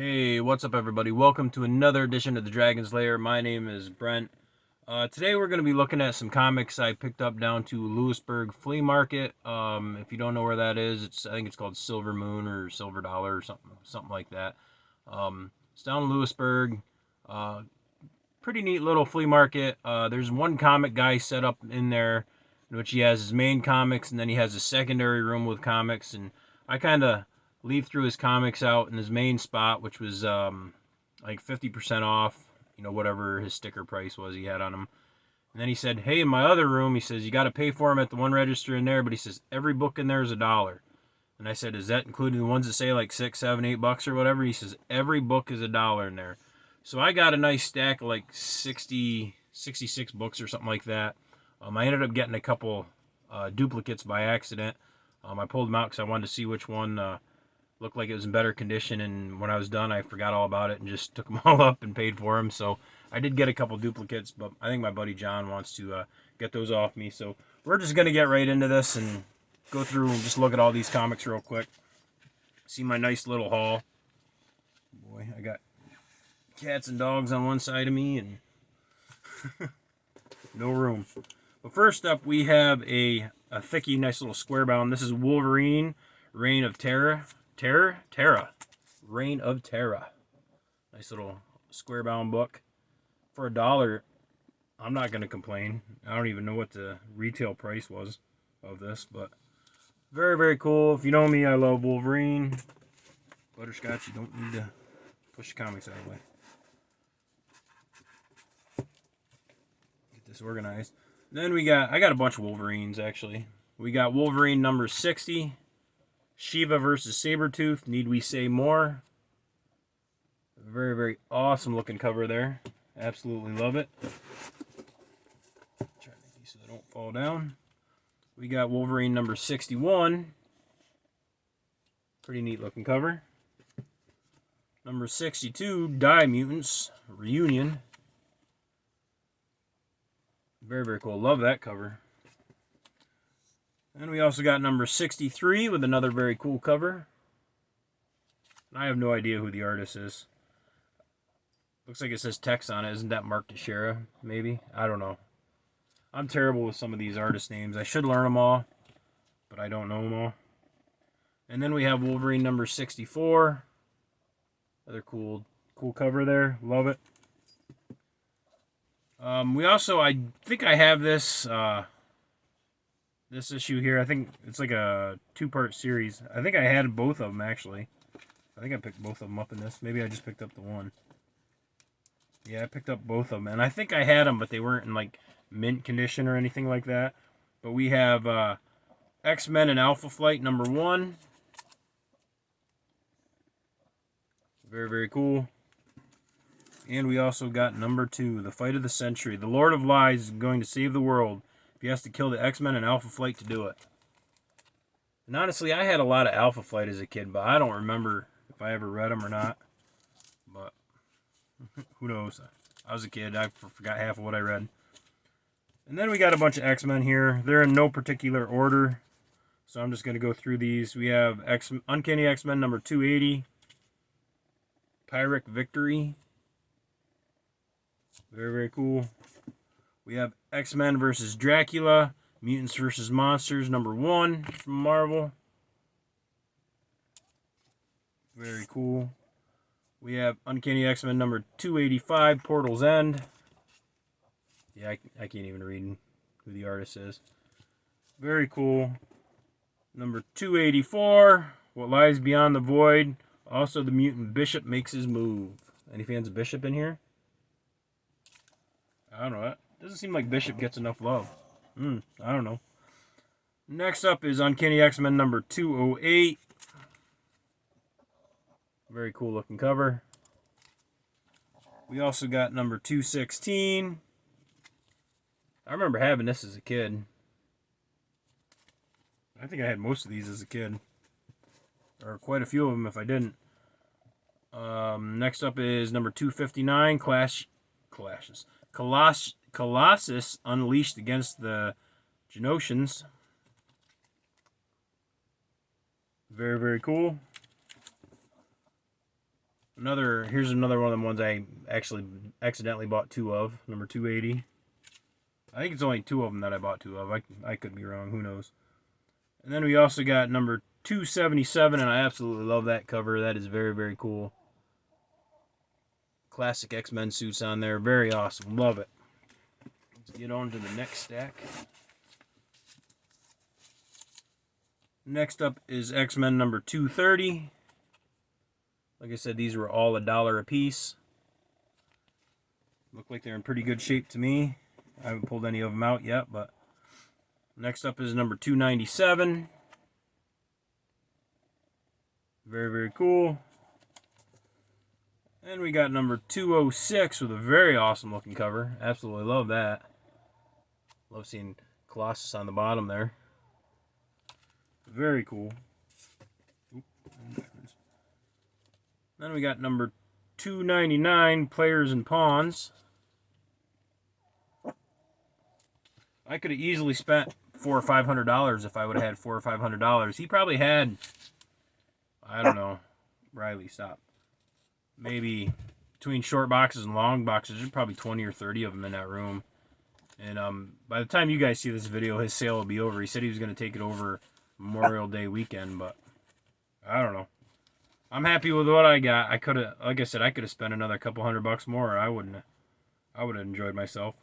Hey, what's up, everybody? Welcome to another edition of the Dragon's Lair. My name is Brent. Today we're going to be looking at some comics I picked up down to Lewisburg Flea Market. If you don't know where that is, I think it's called Silver Moon or Silver Dollar or something like that. It's down in Lewisburg. Uh, Pretty neat little flea market. There's one comic guy set up in there, in which he has his main comics, and then he has a secondary room with comics. And I kind of leave through his comics out in his main spot, which was like 50% off, whatever his sticker price was he had on him. And then he said, hey, in my other room, he says, you got to pay for them at the one register in there, but he says, every book in there is $1. And I said, is that including the ones that say like $6, $7, $8 or whatever? He says, every book is $1 in there. So I got a nice stack of like 66 books or something like that. I ended up getting a couple duplicates by accident. I pulled them out because I wanted to see which one looked like it was in better condition, and when I was done, I forgot all about it and just took them all up and paid for them. So I did get a couple duplicates, but I think my buddy John wants to get those off me. So we're just going to get right into this and go through and just look at all these comics real quick. See my nice little haul. Boy, I got cats and dogs on one side of me and no room. But first up, we have a thicky, nice little square bound. This is Wolverine, Reign of Terror. Reign of Terror. Nice little square bound book. For $1, I'm not going to complain. I don't even know what the retail price was of this, but very, very cool. If you know me, I love Wolverine. Butterscotch, you don't need to push the comics out of the way. Get this organized. Then I got a bunch of Wolverines, actually. We got Wolverine number 60. Shiva versus Sabretooth. Need we say more? Very, very awesome looking cover there. Absolutely love it. Try to make these so they don't fall down. We got Wolverine number 61. Pretty neat looking cover. Number 62, Die Mutants Reunion. Very, very cool. Love that cover. And we also got number 63 with another very cool cover. I have no idea who the artist is. Looks like it says text on it. Isn't that Mark Teixeira, maybe? I don't know. I'm terrible with some of these artist names. I should learn them all, but I don't know them all. And then we have Wolverine number 64. Another cool cover there. Love it. We also, I think I have this issue here. I think it's like a 2-part series. I think I had both of them, actually. I think I picked both of them up in this. Maybe I just picked up the one. Yeah, I picked up both of them. And I think I had them, but they weren't in like mint condition or anything like that. But we have X-Men and Alpha Flight number 1. Very, very cool. And we also got number 2, The Fight of the Century. The Lord of Lies is going to save the world if he has to kill the X-Men and Alpha Flight to do it. And honestly, I had a lot of Alpha Flight as a kid, but I don't remember if I ever read them or not. But who knows? I was a kid. I forgot half of what I read. And then we got a bunch of X-Men here. They're in no particular order, so I'm just going to go through these. We have Uncanny X-Men number 280. Pyrrhic Victory. Very, very cool. We have X-Men versus Dracula. Mutants versus Monsters number 1 from Marvel. Very cool. We have Uncanny X-Men number 285, Portal's End. Yeah, I can't even read who the artist is. Very cool. Number 284, What Lies Beyond the Void. Also, the mutant Bishop makes his move. Any fans of Bishop in here? I don't know. It doesn't seem like Bishop gets enough love. I don't know. Next up is Uncanny X-Men number 208. Very cool looking cover. We also got number 216. I remember having this as a kid. I think I had most of these as a kid. Or quite a few of them if I didn't. Next up is number 259, Colossus Unleashed Against the Genosians. Very, very cool. Here's another one of the ones I actually accidentally bought two of. Number 280. I think it's only two of them that I bought two of. I could be wrong. Who knows? And then we also got number 277, and I absolutely love that cover. That is very, very cool. Classic X-Men suits on there. Very awesome. Love it. Let's get on to the next stack. Next up is X-Men number 230. Like I said, these were all $1 a piece. Look like they're in pretty good shape to me. I haven't pulled any of them out yet, but next up is number 297. Very, very cool. And we got number 206 with a very awesome looking cover. Absolutely love that. Love seeing Colossus on the bottom there. Very cool. Then we got number 299, Players and Pawns. I could have easily spent $400 or $500 if I would have had $400 or $500. He probably had, I don't know, Riley, stop. Maybe between short boxes and long boxes, there's probably 20 or 30 of them in that room. And by the time you guys see this video, his sale will be over. He said he was going to take it over Memorial Day weekend, but I don't know. I'm happy with what I got. I could have, like I said, I could have spent another couple $100 more. I would have enjoyed myself.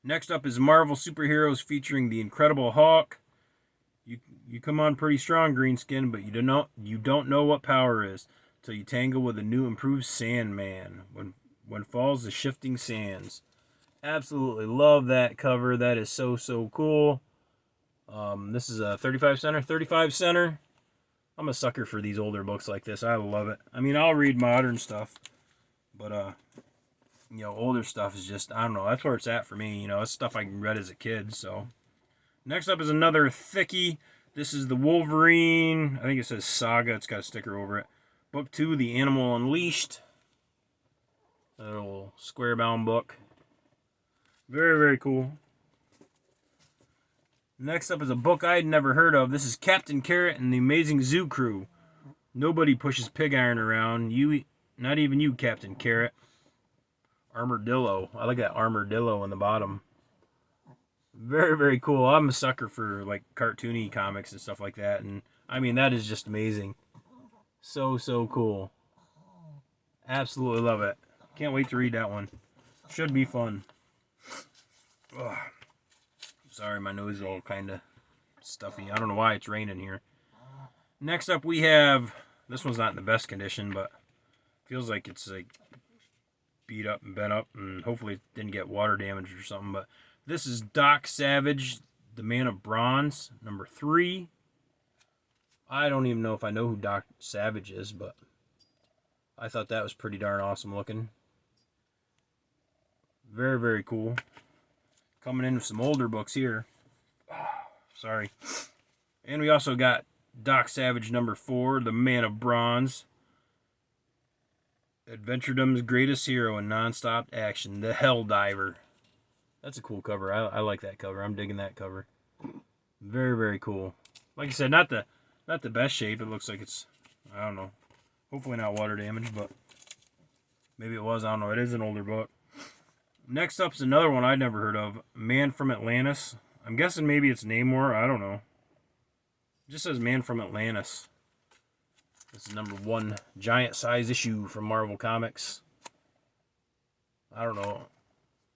Next up is Marvel Superheroes featuring the Incredible Hulk. You come on pretty strong, Greenskin, but you don't know what power is till you tangle with a new improved Sandman. When falls the shifting sands. Absolutely love that cover. That is so cool. This is a 35 center. 35 center. I'm a sucker for these older books like this. I love it. I mean, I'll read modern stuff, but you know, older stuff is just, I don't know, that's where it's at for me. You know, it's stuff I read as a kid. So next up is another thickie. This is the Wolverine, I think it says Saga, it's got a sticker over it. Book 2, The Animal Unleashed. A little square bound book. Very, very cool. Next up is a book I'd never heard of. This is Captain Carrot and the Amazing Zoo Crew. Nobody pushes pig iron around. Not even you, Captain Carrot. Armadillo. I like that armadillo on the bottom. Very, very cool. I'm a sucker for like cartoony comics and stuff like that. And I mean, that is just amazing. So cool. Absolutely love it. Can't wait to read that one. Should be fun. Ugh. Sorry, my nose is all kind of stuffy. I don't know why it's raining here. Next up we have, this one's not in the best condition, but feels like it's like beat up and bent up, and hopefully it didn't get water damage or something. But this is Doc Savage, the Man of Bronze, number 3. I don't even know if I know who Doc Savage is, but I thought that was pretty darn awesome looking. Very, very cool. Coming in with some older books here. Sorry. And we also got Doc Savage number 4, the Man of Bronze. Adventuredom's greatest hero in non-stop action, the Hell Diver. That's a cool cover. I like that cover. I'm digging that cover. Very, very cool. Like I said, not the best shape. It looks like it's, I don't know. Hopefully not water damage, but maybe it was. I don't know. It is an older book. Next up is another one I'd never heard of. Man from Atlantis. I'm guessing maybe it's Namor. I don't know. It just says Man from Atlantis. This is number 1 giant size issue from Marvel Comics. I don't know.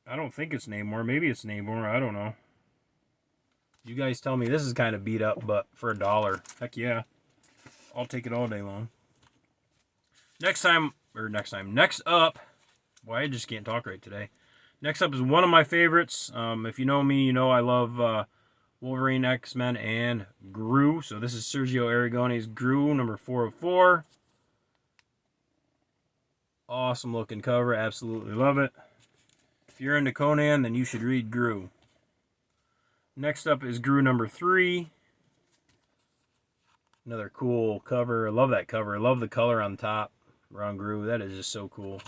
I don't think it's Namor. Maybe it's Namor. I don't know. You guys tell me. This is kind of beat up, but for $1. Heck yeah. I'll take it all day long. Next up. Boy, I just can't talk right today. Next up is one of my favorites. If you know me, you know I love Wolverine, X-Men, and Gru. So this is Sergio Aragone's Gru, number 404. Awesome looking cover. Absolutely love it. If you're into Conan, then you should read Gru. Next up is Gru number 3. Another cool cover. I love that cover. I love the color on top around Gru. That is just so cool.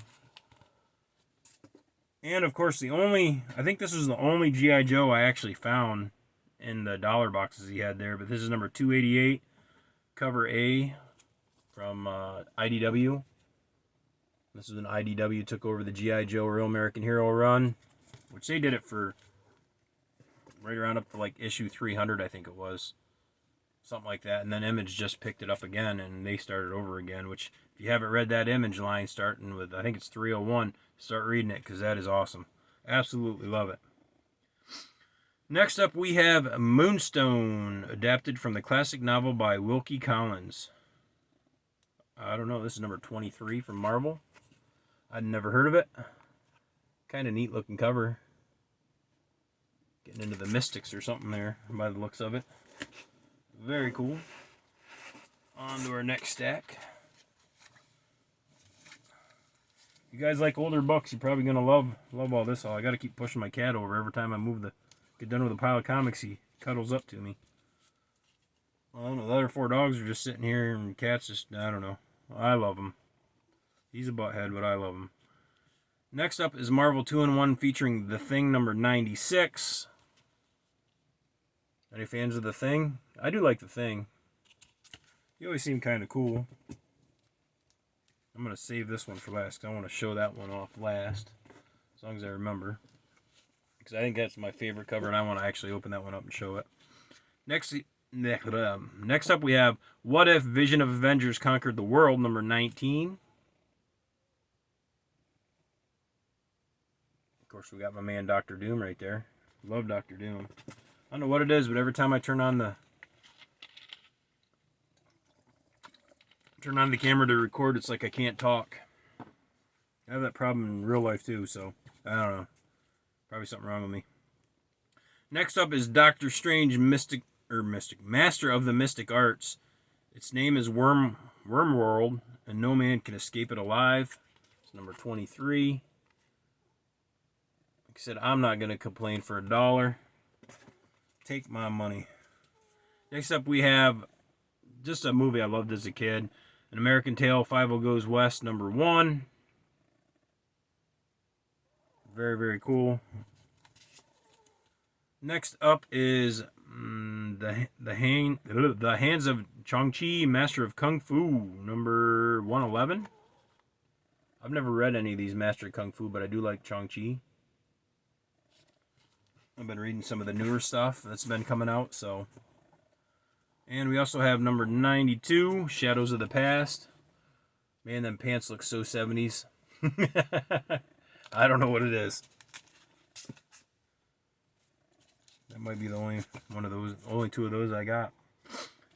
And of course, I think this was the only G.I. Joe I actually found in the dollar boxes he had there. But this is number 288, cover A from IDW. This is when IDW took over the G.I. Joe Real American Hero run, which they did it for right around up to like issue 300, I think it was. Something like that. And then Image just picked it up again, and they started over again, which, if you haven't read that Image line starting with, I think it's 301, start reading it, because that is awesome. Absolutely love it. Next up, we have Moonstone, adapted from the classic novel by Wilkie Collins. I don't know, this is number 23 from Marvel. I'd never heard of it. Kind of neat looking cover. Getting into the mystics or something there by the looks of it. Very cool. On to our next stack. You guys like older books, you're probably going to love all this. I got to keep pushing my cat over every time I get done with a pile of comics. He cuddles up to me. Well, I don't know, the other 4 dogs are just sitting here, and the cat's just, I don't know. I love him. He's a butthead, but I love him. Next up is Marvel 2-in-1 featuring The Thing number 96. Any fans of The Thing? I do like The Thing. He always seemed kind of cool. I'm going to save this one for last, because I want to show that one off last. As long as I remember. Because I think that's my favorite cover, and I want to actually open that one up and show it. Next up, we have What If Vision of Avengers Conquered the World, number 19. Of course, we got my man Dr. Doom right there. Love Dr. Doom. I don't know what it is, but every time I turn on the camera to record, it's like I can't talk. I have that problem in real life too, so I don't know. Probably something wrong with me. Next up is Doctor Strange Master of the Mystic Arts. Its name is Wormworld, and no man can escape it alive. It's number 23. Like I said, I'm not going to complain for $1. Take my money. Next up, we have just a movie I loved as a kid. An American Tail, 50 Goes West, number 1. Very, very cool. Next up is the Hands of Chang-Chi, Master of Kung Fu, number 111. I've never read any of these Master of Kung Fu, but I do like Chang-Chi. I've been reading some of the newer stuff that's been coming out, so. And we also have number 92, Shadows of the Past. Man, them pants look so 70s. I don't know what it is. That might be the only two of those I got.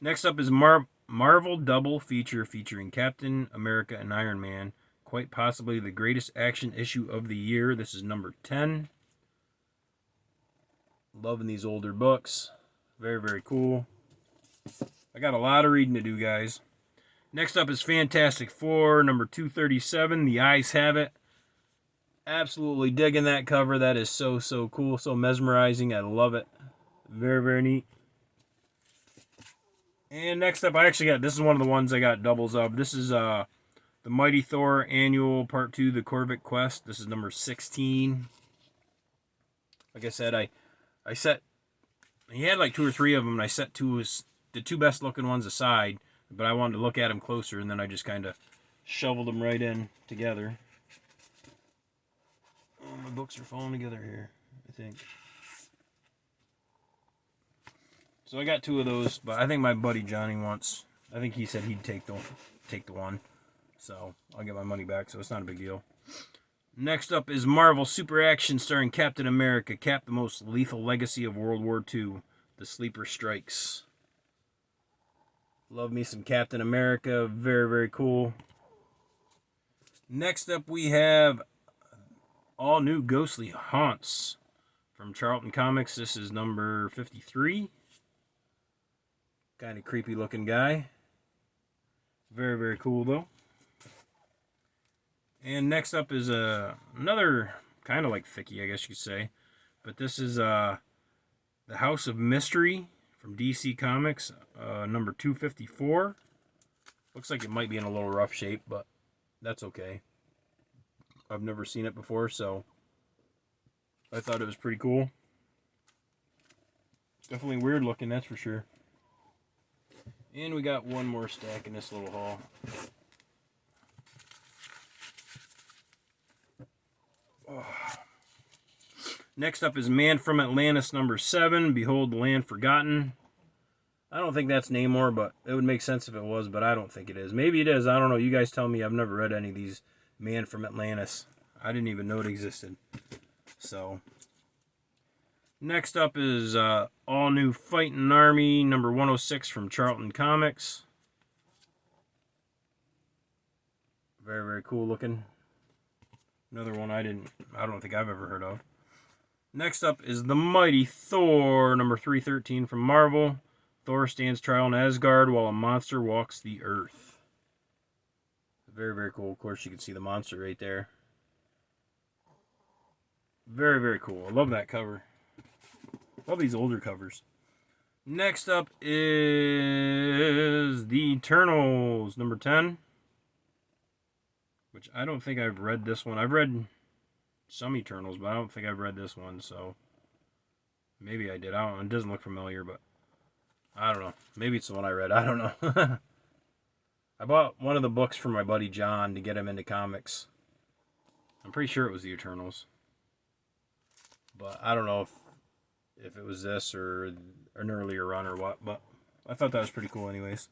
Next up is Marvel Double Feature featuring Captain America and Iron Man. Quite possibly the greatest action issue of the year. This is number 10. Loving these older books. Very, very cool. I got a lot of reading to do, guys. Next up is Fantastic Four, number 237. The Eyes Have It. Absolutely digging that cover. That is so, so cool. So mesmerizing. I love it. Very, very neat. And next up, this is one of the ones I got doubles of. This is the Mighty Thor Annual Part 2, The Corvic Quest. This is number 16. Like I said, he had like 2 or 3 of them, and I set the 2 best looking ones aside, but I wanted to look at them closer, and then I just kind of shoveled them right in together. Oh, my books are falling together here, I think. So I got 2 of those, but I think my buddy Johnny I think he said he'd take the one. So I'll get my money back, so it's not a big deal. Next up is Marvel Super Action starring Captain America, Cap, the most lethal legacy of World War II. The Sleeper Strikes. Love me some Captain America. Very, very cool. Next up we have all new Ghostly Haunts from Charlton Comics. This is number 53. Kind of creepy looking guy. Very, very cool though. And next up is another kind of like thicky, I guess you could say. But this is The House of Mystery from DC Comics, number 254. Looks like it might be in a little rough shape, but that's okay. I've never seen it before, so I thought it was pretty cool. Definitely weird looking, that's for sure. And we got one more stack in this little haul. Next up is Man from Atlantis number 7, Behold the Land Forgotten. I don't think that's Namor, but it would make sense if it was, but I don't think it is. Maybe it is. I don't know. You guys tell me. I've never read any of these Man from Atlantis. I didn't even know it existed. So, next up is All New Fighting Army number 106 from Charlton Comics. Very, very cool looking. Another one I don't think I've ever heard of. Next up is The Mighty Thor number 313 from Marvel. Thor stands trial in Asgard while a monster walks the earth. Very, very cool. Of course, you can see the monster right there. Very, very cool. I love that cover. Love these older covers. Next up is The Eternals number 10. Which I don't think I've read this one. I've read some Eternals, but I don't think I've read this one, so maybe I did. I don't know. It doesn't look familiar, but I don't know. Maybe it's the one I read. I don't know. I bought one of the books for my buddy John to get him into comics. I'm pretty sure it was The Eternals. But I don't know if it was this or an earlier run or what, but I thought that was pretty cool anyways.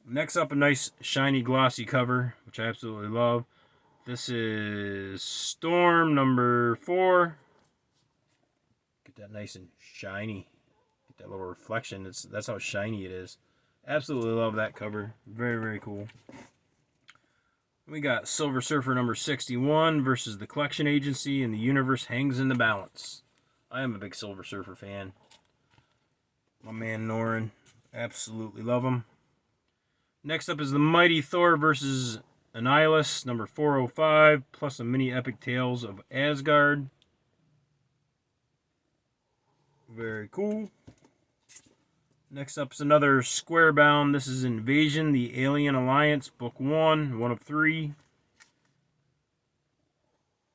Next up, a nice shiny glossy cover, which I absolutely love. This is Storm number 4. Get that nice and shiny. Get that little reflection. That's how shiny it is. Absolutely love that cover. Very, very cool. We got Silver Surfer number 61 versus the Collection Agency, and the universe hangs in the balance. I am a big Silver Surfer fan. My man Norin. Absolutely love him. Next up is The Mighty Thor versus Annihilus, number 405, plus a mini epic Tales of Asgard. Very cool. Next up is another square bound. This is Invasion, the Alien Alliance, book 1 of 3.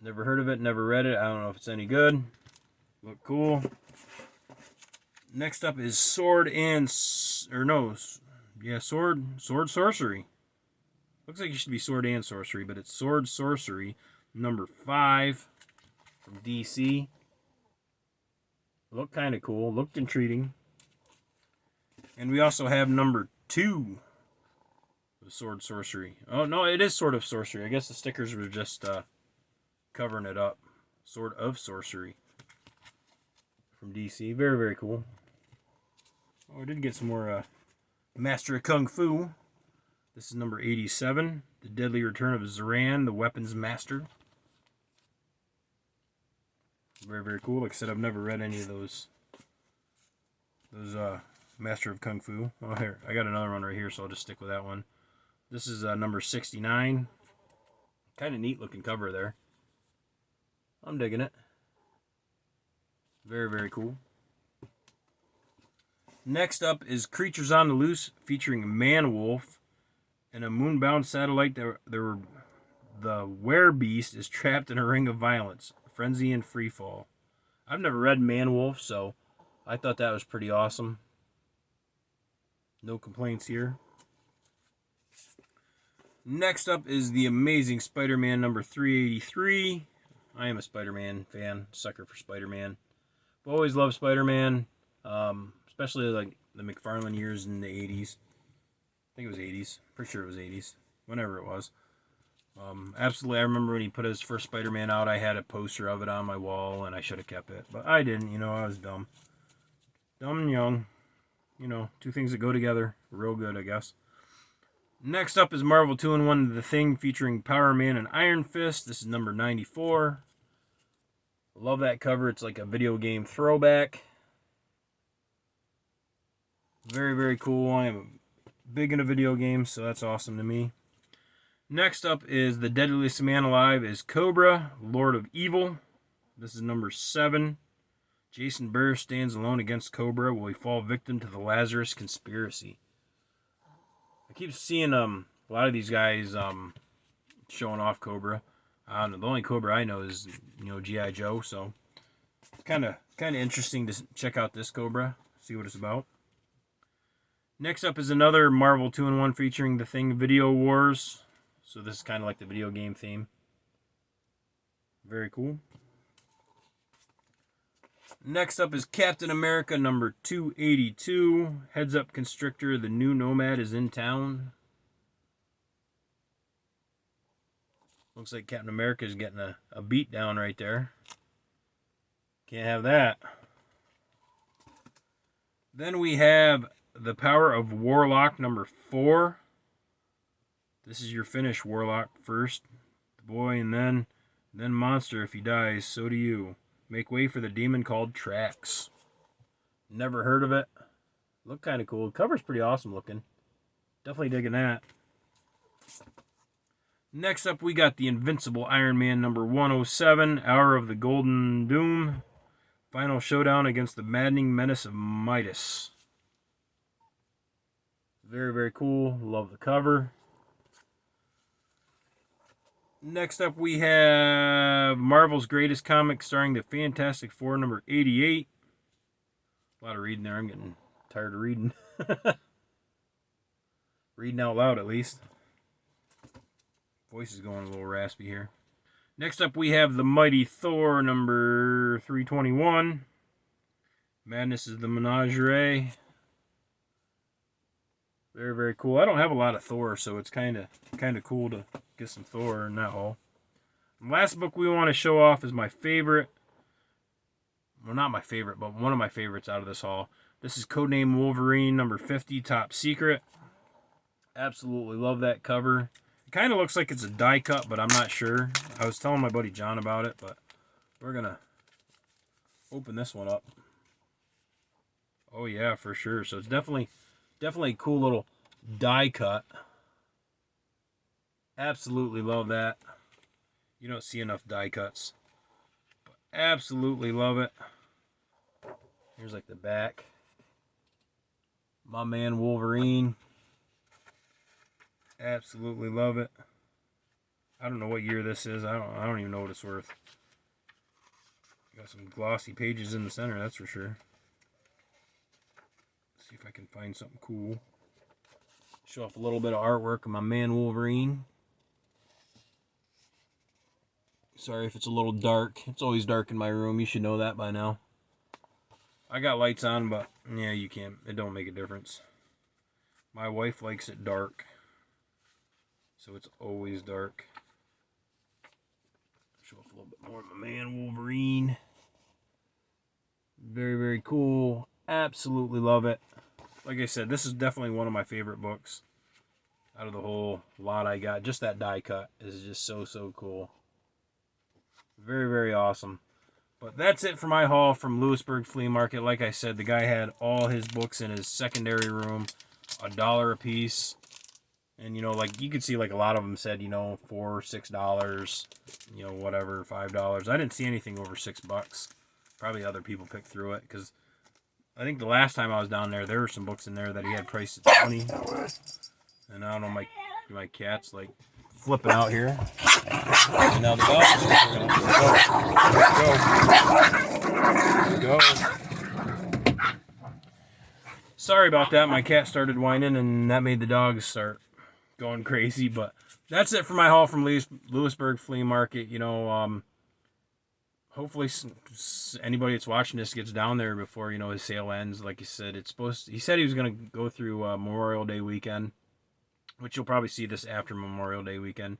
Never heard of it, never read it. I don't know if it's any good. Look cool. Next up is Sword Sorcery. Looks like it should be Sword and Sorcery, but it's Sword Sorcery, number 5 from DC. Looked kind of cool. Looked intriguing. And we also have number 2 of Sword Sorcery. Oh, no, it is Sword of Sorcery. I guess the stickers were just covering it up. Sword of Sorcery from DC. Very, very cool. Oh, I did get some more Master of Kung Fu. This is number 87. The Deadly Return of Zoran, the Weapons Master. Very, very cool. Like I said, I've never read any of those Master of Kung Fu. Oh, here. I got another one right here, so I'll just stick with that one. This is number 69. Kind of neat looking cover there. I'm digging it. Very, very cool. Next up is Creatures on the Loose, featuring Man-Wolf and a moonbound satellite. The Werebeast is trapped in a ring of violence, frenzy and freefall. I've never read Man-Wolf, so I thought that was pretty awesome. No complaints here. Next up is The Amazing Spider-Man number 383. I am a Spider-Man fan, sucker for Spider-Man. I've always loved Spider-Man, especially like the McFarlane years in the 80s. I think it was 80s. Pretty sure it was 80s. Whenever it was. Absolutely, I remember when he put his first Spider-Man out, I had a poster of it on my wall, and I should have kept it. But I didn't, I was dumb. Dumb and young. Two things that go together. Real good, I guess. Next up is Marvel 2-in-1 The Thing, featuring Power Man and Iron Fist. This is number 94. Love that cover. It's like a video game throwback. Very, very cool. I am big into video games, so that's awesome to me. Next up is The Deadliest Man Alive is Cobra, Lord of Evil. This is number 7. Jason Burr stands alone against Cobra. Will he fall victim to the Lazarus conspiracy? I keep seeing a lot of these guys showing off Cobra. The only Cobra I know is G.I. Joe, so it's kind of interesting to check out this Cobra, see what it's about. Next up is another Marvel 2-in-1 featuring The Thing Video Wars. So this is kind of like the video game theme. Very cool. Next up is Captain America number 282. Heads up Constrictor, the new Nomad is in town. Looks like Captain America is getting a beat down right there. Can't have that. Then we have The Power of Warlock number 4. This is your finish, Warlock, first. The boy, and then monster. If he dies, so do you. Make way for the demon called Trax. Never heard of it. Look kind of cool. The cover's pretty awesome looking. Definitely digging that. Next up, we got the Invincible Iron Man number 107. Hour of the Golden Doom. Final showdown against the maddening menace of Midas. Very, very cool. Love the cover. Next up, we have Marvel's Greatest Comic starring the Fantastic Four number 88. A lot of reading there. I'm getting tired of reading. Reading out loud, at least. Voice is going a little raspy here. Next up, we have The Mighty Thor number 321. Madness is the Menagerie. Very, very cool. I don't have a lot of Thor, so it's kind of cool to get some Thor in that haul. The last book we want to show off is my favorite. Well, not my favorite, but one of my favorites out of this haul. This is Codename Wolverine number 50, Top Secret. Absolutely love that cover. It kind of looks like it's a die cut, but I'm not sure. I was telling my buddy John about it, but we're going to open this one up. Oh, yeah, for sure. So it's definitely a cool little die cut. Absolutely love that. You don't see enough die cuts. But absolutely love it. Here's like the back. My man Wolverine. Absolutely love it. I don't know what year this is. I don't even know what it's worth. Got some glossy pages in the center, that's for sure. See if I can find something cool. Show off a little bit of artwork of my man Wolverine. Sorry if it's a little dark. It's always dark in my room. You should know that by now. I got lights on, but yeah, you can't. It don't make a difference. My wife likes it dark. So it's always dark. Show off a little bit more of my man Wolverine. Very, very cool. Absolutely love it. Like I said, this is definitely one of my favorite books out of the whole lot I got. Just that die cut is just so, so cool. Very, very awesome. But that's it for my haul from Lewisburg Flea Market. Like I said, the guy had all his books in his secondary room, $1 a piece. And, you know, like, you could see, like, a lot of them said, you know, $4, $6, you know, whatever, $5. I didn't see anything over $6. Probably other people picked through it, because I think the last time I was down there, there were some books in there that he had priced at $20. And I don't know, my cat's, like, flipping out here. And now the dog is go. Sorry about that. My cat started whining, and that made the dogs start going crazy. But that's it for my haul from Lewisburg Flea Market. You know, hopefully anybody that's watching this gets down there before, you know, his sale ends. Like he said, he said he was going to go through Memorial Day weekend, which you'll probably see this after Memorial Day weekend.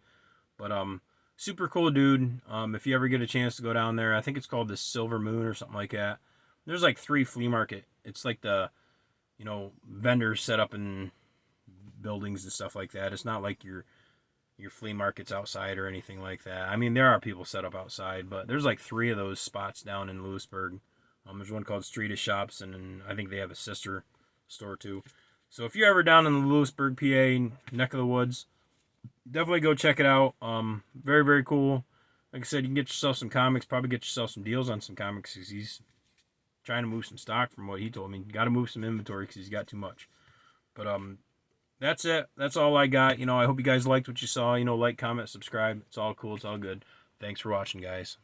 But super cool dude. If you ever get a chance to go down there, I think it's called the Silver Moon or something like that. There's like 3 flea market. It's like the, you know, vendors set up in buildings and stuff like that. It's not like your flea markets outside or anything like that. I mean, there are people set up outside, but there's like 3 of those spots down in Lewisburg. There's one called Street of Shops, and I think they have a sister store too. So if you're ever down in the Lewisburg, PA neck of the woods, definitely go check it out. Very, very cool. Like I said, you can get yourself some comics, probably get yourself some deals on some comics, because he's trying to move some stock from what he told me. Got to move some inventory because he's got too much. But that's it. That's all I got. You know, I hope you guys liked what you saw. You know, like, comment, subscribe. It's all cool. It's all good. Thanks for watching, guys.